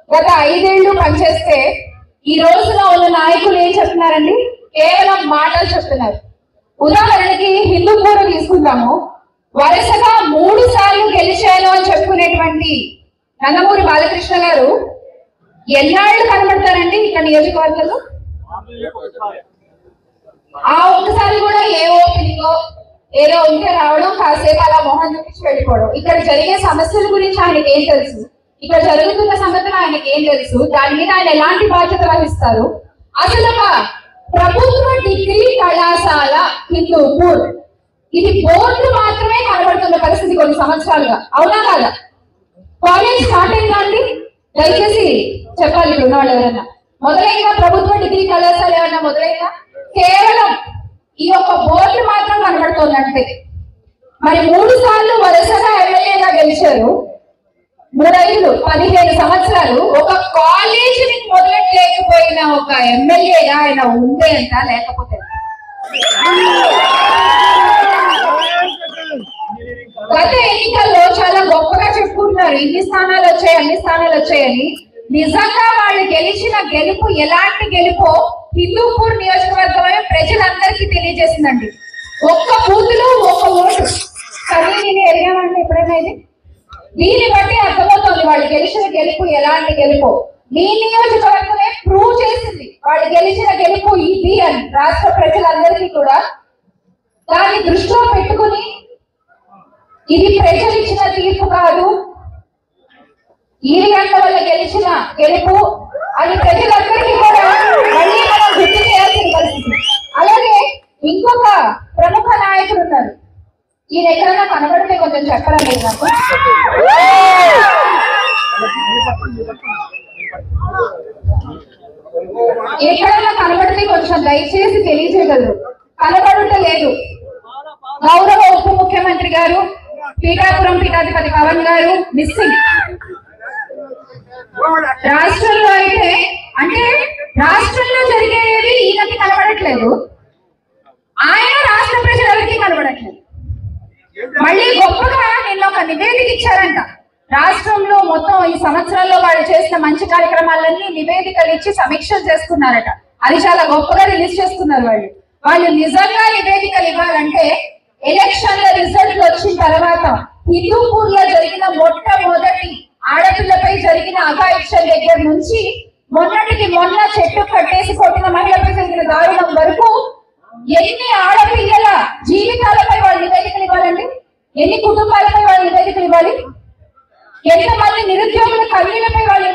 గత 5 ఏళ్ళు పనిచేస్తే ఈ రోజున ఉన్న నాయకులు ఏం చెప్తున్నారండి? కేవలం మాటలు చెప్తున్నారు. ఉదాహరణకి హిందూపూర్ తీసుకుందాము. వరుసగా 3 సార్లు గెలిచాను అని చెప్పుకునేటువంటి నందమూరి బాలకృష్ణ గారు ఎన్నాళ్ళు కనబడతారండి ఇక్కడ నియోజకవర్గంలో? ఆ ఒక్కసారి కూడా ఏ ఓపెనింగ్ ఏదో ఉంటే రావడం, కాసేపు అలా మొహం చూపించి వెళ్ళిపోవడం. ఇక్కడ జరిగే సమస్యల గురించి ఆయనకి ఏం తెలుసు? ఇక్కడ జరుగుతున్న సంగతులు ఆయనకి ఏం తెలుసు? దాని మీద ఆయన ఎలాంటి బాధ్యత వహిస్తారు? అసలు ఒక ప్రభుత్వ డిగ్రీ కళాశాల హిందూపూర్, ఇది బోర్డు మాత్రమే కనబడుతున్న పరిస్థితి కొన్ని సంవత్సరాలుగా, అవునా కాదా? కాలేజ్ స్టార్ట్ అయిందా అండి? దయచేసి చెప్పాలి ఇప్పుడు ఉన్నవాళ్ళు ఎవరైనా. మొదలైందా ప్రభుత్వ డిగ్రీ కళాశాల ఏమన్నా మొదలైందా? కేవలం ఈ యొక్క బోర్డు మాత్రం కనబడుతోందంటే. మరి 3 సార్లు వరుసగా ఎమ్మెల్యేగా గెలిచారు. 3 ఏళ్ళు 15 సంవత్సరాలు ఒక కాలేజీని మొదలెట్టలేకపోయిన ఒక ఎమ్మెల్యేగా ఆయన ఉండే అంట, లేకపోతే గత ఎన్నికల్లో చాలా గొప్పగా చెప్పుకుంటున్నారు, ఇన్ని స్థానాలు వచ్చాయి అన్ని స్థానాలు వచ్చాయని. నిజంగా వాళ్ళు గెలిచిన గెలుపు ఎలాంటి గెలుపో హిందూపూర్ నియోజకవర్గంలో ప్రజలందరికీ తెలియజేసిందండి. ఒక్క బూతులో ఒక ఓటు. కానీ నేను ఎరిగామండి ఎప్పుడైనా ఇది? దీన్ని బట్టి అర్థమవుతోంది వాళ్ళు గెలిచిన గెలుపు ఎలాంటి గెలుపు. మీ నియోజకవర్గమే ప్రూవ్ చేసింది వాళ్ళు గెలిచిన గెలుపు ఇది అని రాష్ట్ర ప్రజలందరికీ కూడా. దాన్ని దృష్టిలో పెట్టుకుని ఇది ప్రజలు ఇచ్చిన తీర్పు కాదు, ఈరిగంట వల్ల గెలిచిన గెలుపు అని ప్రజలందరికీ కూడా మళ్ళీ మనం గుర్తు చేయాల్సిన పరిస్థితి. అలాగే ఇంకొక ప్రముఖ నాయకుడు ఉన్నారు. ఈయన ఎక్కడైనా కనబడితే కొంచెం చెప్పడం లేదు నాకు. ఎక్కడైనా కనబడితే కొంచెం దయచేసి తెలియజేయగలరు. కనబడలేదు. గౌరవ ఉప ముఖ్యమంత్రి గారు, పీఠాపురం పీఠాధిపతి పవన్ గారు మిస్సింగ్. రాష్ట్రంలో అయితే అంటే రాష్ట్రంలో జరిగేది ఈయనకి కనబడట్లేదు, ఆయన రాష్ట్ర ప్రజలకి కనబడట్లేదు. మళ్ళీ గొప్పగా నిన్న ఒక నివేదిక ఇచ్చారంట. రాష్ట్రంలో మొత్తం ఈ సంవత్సరాల్లో వాళ్ళు చేసిన మంచి కార్యక్రమాలన్నీ నివేదికలు ఇచ్చి సమీక్షలు చేసుకున్నారట. అది చాలా గొప్పగా రిలీజ్ చేసుకున్నారు వాళ్ళు. వాళ్ళు నిజంగా నివేదికలు ఇవ్వాలంటే ఎలక్షన్ల రిజల్ట్ వచ్చిన తర్వాత హిందూపూర్ లో జరిగిన మొట్టమొదటి ఆడపిల్లపై జరిగిన అఘాయిత్యం దగ్గర నుంచి మొన్నటికి మొన్న చెట్టు కట్టేసి కొట్టిన మహిళపై జరిగిన దారుణం వరకు ఎన్ని ఆడపిల్లల జీవితాలపై వాళ్ళు నివేదికలు ఇవ్వాలండి? ఎన్ని కుటుంబాలపై వాళ్ళు నివేదికలు ఇవ్వాలి? ఎంతమంది నిరుద్యోగుల కన్నీళ్లపై వాళ్ళు